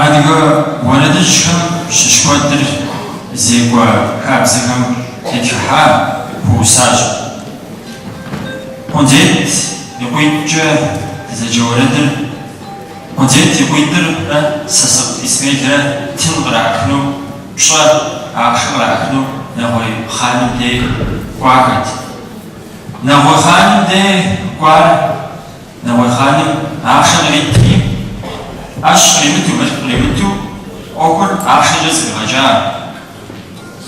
Адыгэ уэрэдыжьхэм щыщ куэдыр зекӏуэ хабзэхэм тетхыхьа хуусащ. Къудейт и къуитӏкӏэ дызэджэ уэрэдыр, къудейт и къуитӏыр Сасыкъ Исмелрэ тын кърахыну, пщӏэ ахъшэ кърахыну нэгъуей хъаным дей кӏуахэт. Нэгъуей хъаным дей кӏуар нэгъуей хъаным ахъшэ къритми, ащ къримыту, мэл къримыту ӏуэхур ахъшэкӏэ зригъэкӏа.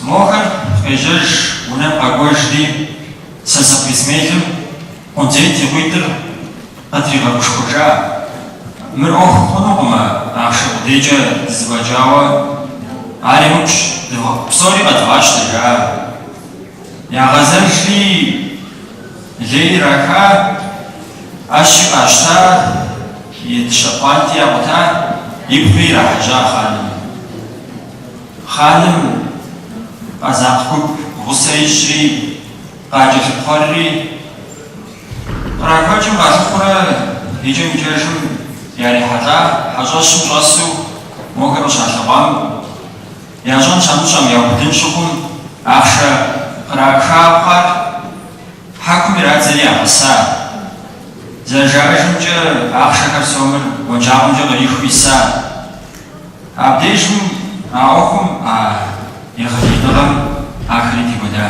Мохэр къежьэж унэм къэкӏуэжри Сасыкъ Исмелым къудейт и къуитӏыр къытригъэгушхуэжа. Мыр ӏуэху хъунукъымэ, ахъшэ къудейкӏэ дызыфӏэкӏауэ, ар емыкӏущ, псори къэдгъащтэжа. Ягъэзэжри лей ираха, ӏэщи къащта, и дыщэ пӏуанти ягъуэта, ибгъуи ирахьэжьа хъаным. Хъаным къэзакъ гуп гъусэ ищӏри, къакӏэлъыпхъуэрри, кърахуэкӏым къалъыхъурэ иджым иджэжым ярихьэлӏа, хьэщӏэщым щӏэсу мохэр къыщалъэгъуам, ящӏэн щамыщӏэм яубыдын щыгъум, ахъшэ кърахахъуар хьэкум ирадзэри ягъэса. Зэрыжаӏэжымкӏэ ахъшэхэр сомыр уэджагъуэмкӏэ къриху иса. Абдежым а ӏуэхум, а егъэлеиныгъэм ахэри текӏуэда.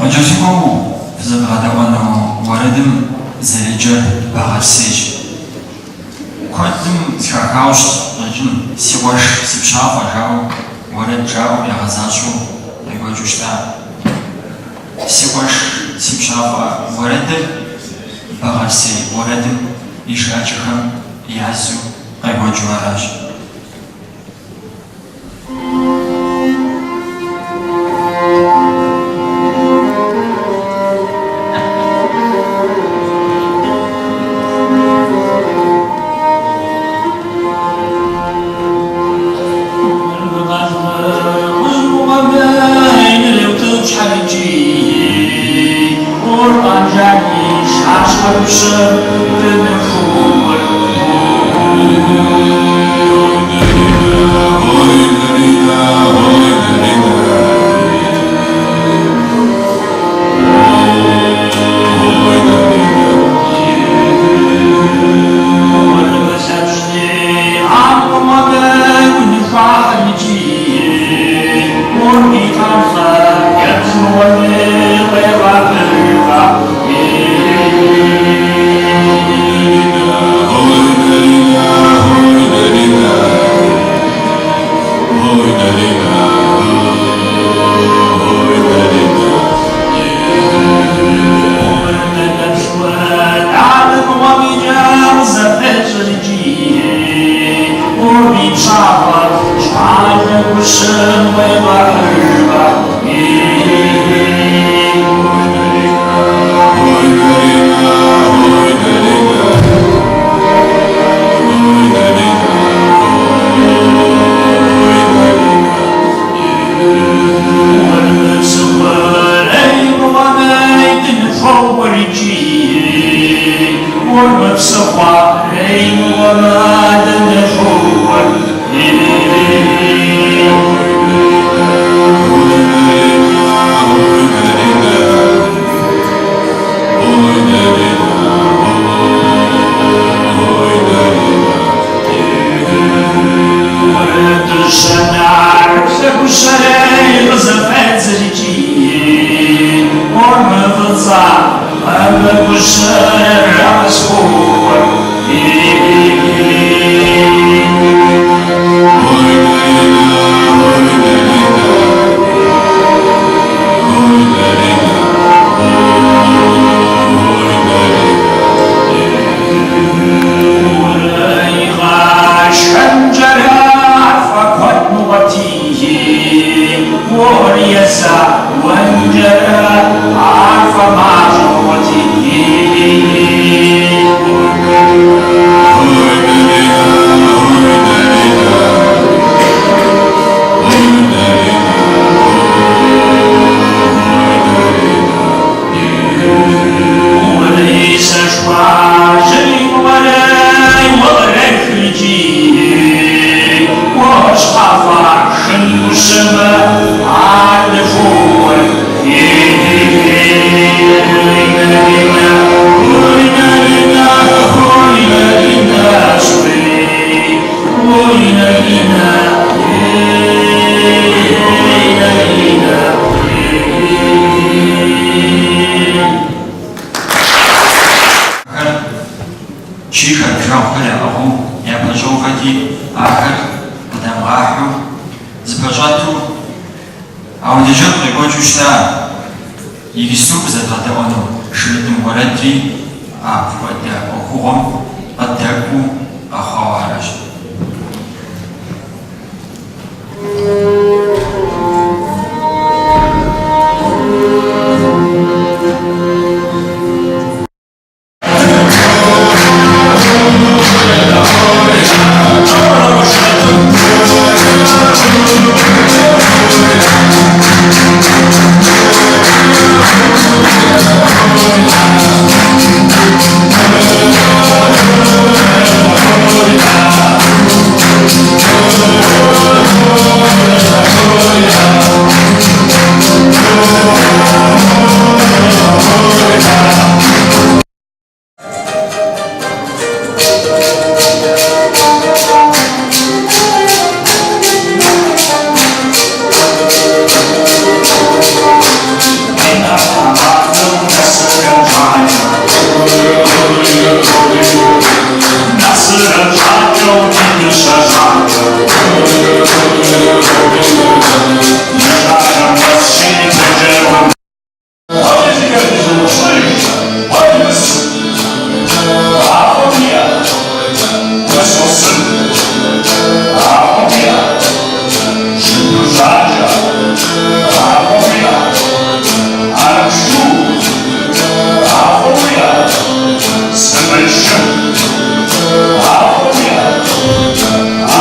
Къыджэлъыкӏуэу зыбгъэдэӏуэну уэрэдым зэреджэр Багъэрсейщ. Куэдым зыхахауэ щӏэкӏын си къуэш, си пщафӏэ жауэ, уэрэд жауэ ягъэзащӏэу къекӏуэкӏыу щыта. Си къуэш, си пщафӏэ уэрэдыр Багъэрсей уэрэдым и шэкӏэхэм язу къекӏуэкӏыу аращ.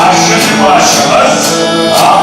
Aşırı başımız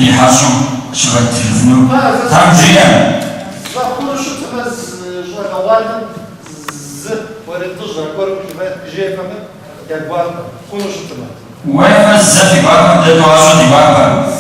اللي حاشم شغل تلفنو تام جيام لا konuşup ben şuna vardım öğretici görüp جاي كمان يعني بقى konuşup ben وين الزفي بابا بدو عشان بابا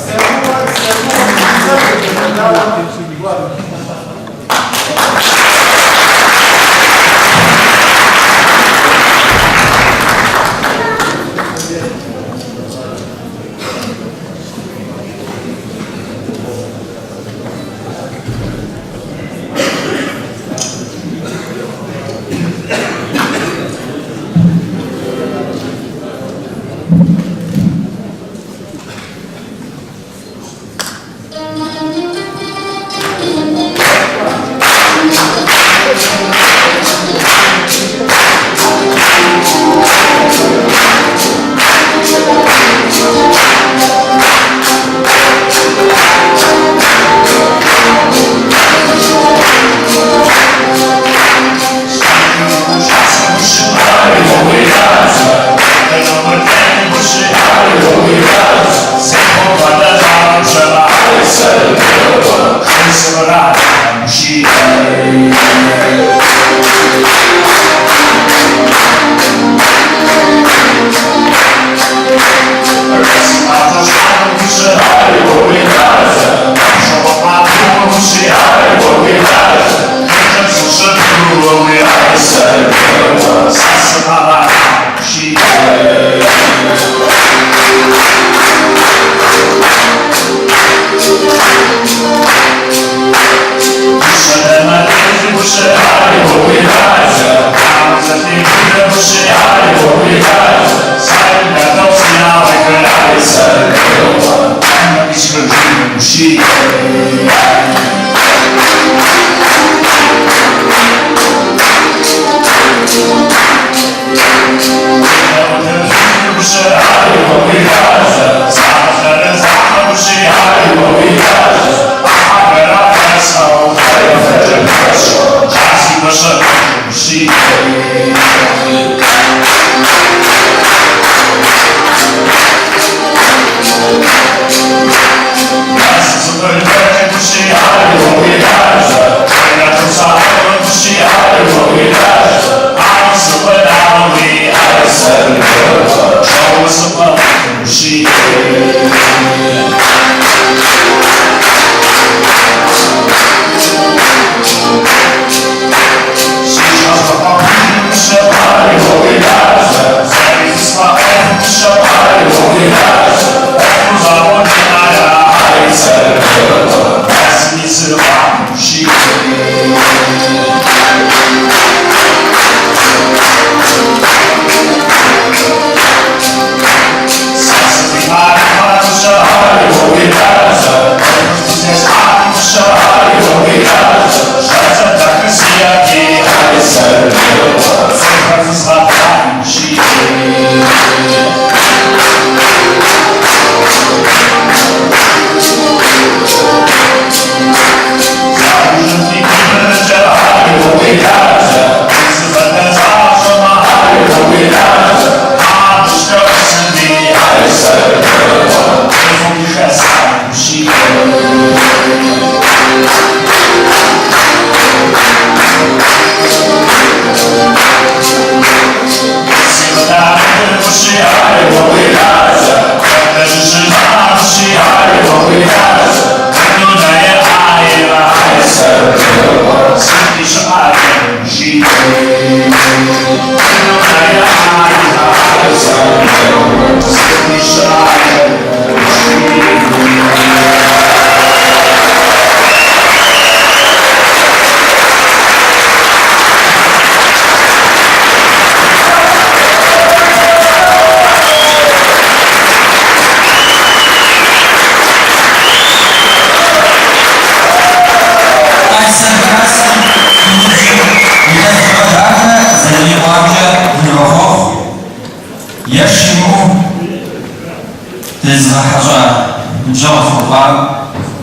جواب القرآن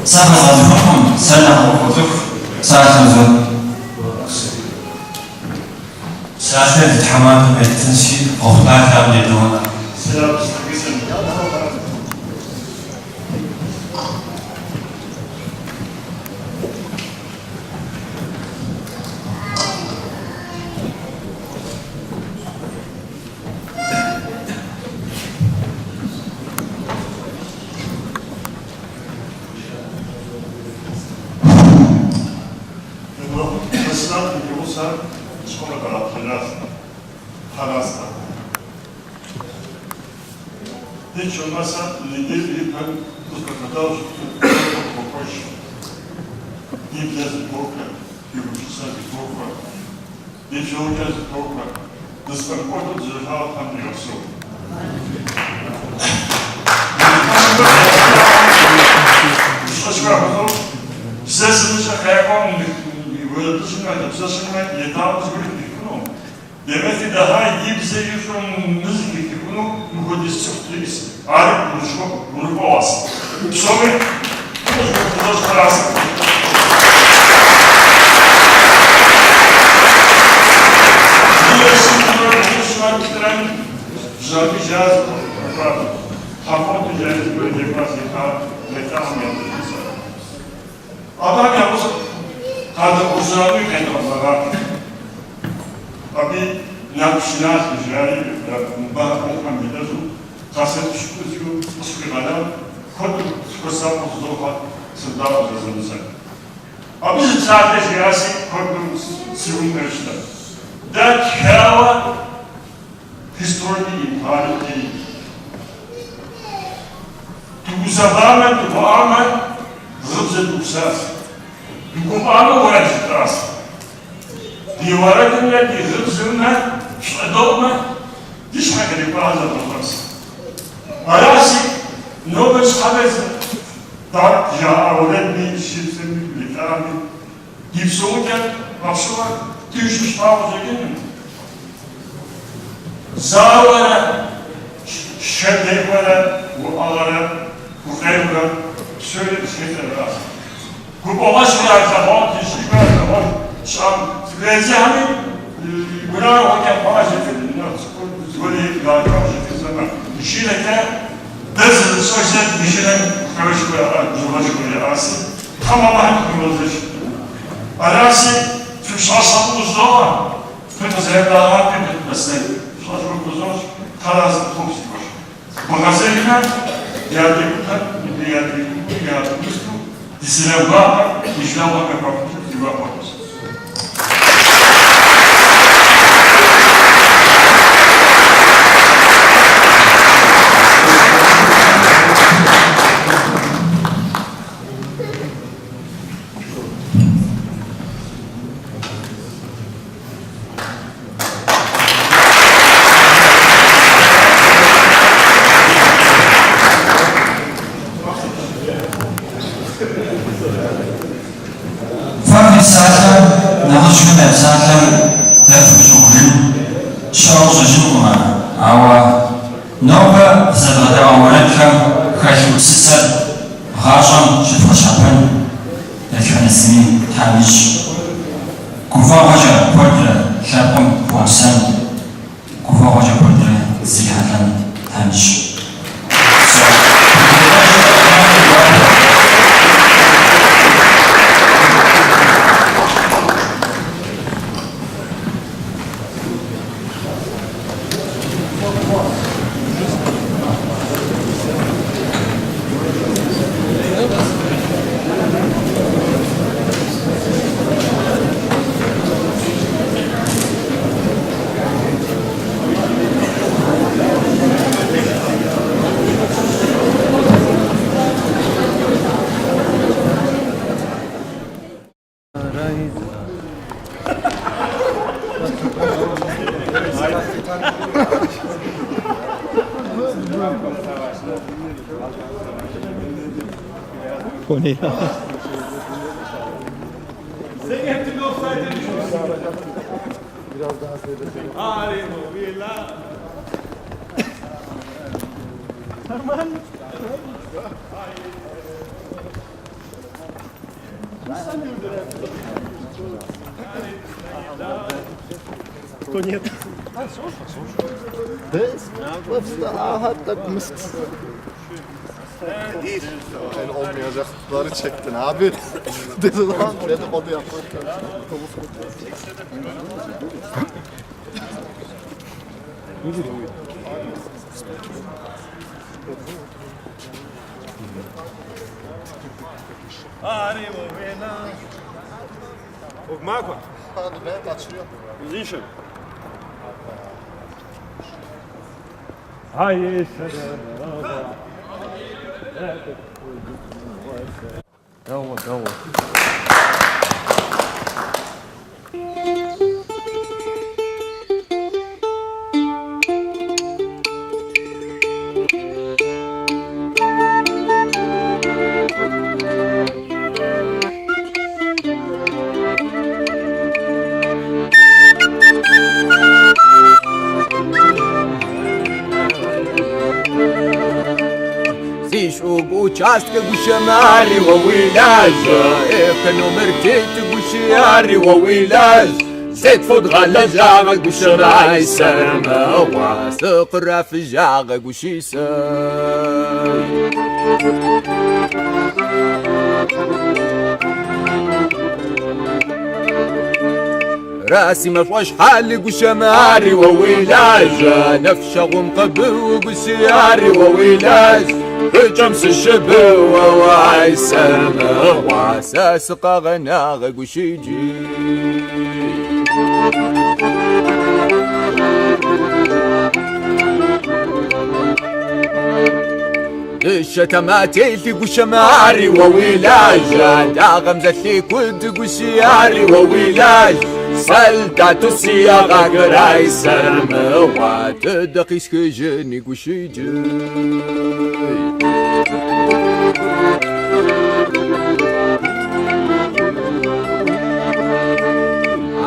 سبز الحكم سنة وقتك سأتنزل سأتنزل تحمام التنسيق وخلاك عبد الدولة Bursa Çikolata Taras'ta. Hiç olmazsa liderliği ben uzaklıkta kokoş. Dipleri korkma, yumuşasa bir korkma. Hiç olmaz korkma. Dışarı zırha tanıyorsun. Все слышат, как он выдерживает, все слышат, не там сгорит, ну. Demek daha iyi bize yüzümüz gibi bunu mühendislik arı bunu boğaz. Sonra bu parası. Diğer bitiren Jacques Japon ticareti böyle yapmaz metal yapıyoruz. Adam yalnız kadın uzanıyor kendi onlara. Abi nakşinaz ticari bana konkan bilezu kaset şükürüzü uskırmadan kodu sıkırsam uzdoğa sıdağ uzazımıza. Abi sadece siyasi kodu sivun karıştı. Da kâva histori değil, tarih değil. Tuğusabamen, tuğamen, zıbzı tuğsas. Tuğubamen uğraştıras. Divarı dinle, zıbzınla, şadolma, diş hakeri bazı olmaz. Arası, nobel habezi, tak ya öğretmeyi, şirketini, literami, gipsoğuken, bakşılar, düşmüş tavuza gelin. Zağlara, şeddeklere, bu ağlara, bu evre, şöyle bir şeyler lazım. Bu boğaç bıraksa, boğaç işi bıraksa, boğaç, şam, Rezi hani, buna hoca bağış edildi, böyle galiba zaman. İşiyle nasıl sosyal bir şeyden karışmaya arası tamamen kırmızı. Arası Türk şahsatımızda var. Türk zevklarına bir mesela şahsatımızda tarazı toksik var. Magazinler yardımcılar, yardımcılar, diziler var, işler var ve bakımcı gibi yaparız. Zaten nalışkın zaten defşuğun şahsızlığı ama noba zaten avranken kaçmışsa rajan şifreşapan efendisinin tabiş kuvahoca pordre şapım borsan kuvahoca pordre zihatan tabiş. O ne ya? Sen hepsini offside'e düşmüşsün. Biraz daha seyredelim. Harimo, villa. To nie. Rahatla mısın? El olmayacakları çektin abi. Dedi lan dedikodu yaparken. Harimo, villa. Of Marco. Hadi be kaçırıyor. Position. Hayır. Bravo. Участка гушамари وويلاج كانوا مرتيت гушياري وويلاج زيت فوت غلا جاغا гушراي سرما واسقرا في جاغا гушيسا راسي مفوش حالي قشماري وويلاج نفشة ومقبو قسياري وويلاج جمس الشبو وواي سرما واساس قاغناغ قشيجي الشتماتي في قشماري وويلاج داغم زثي كود قشياري وويلاج سلطة السياغة قراي سرما واتدقي سكجني قشيجي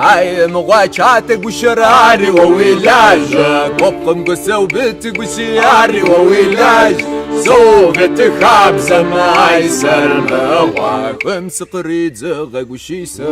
هاي مغاچات قشراري وويلاج قبقم قسو بيت قشياري وويلاج زوغت خاب زماي سرما وكم سقريد زغ قشيساي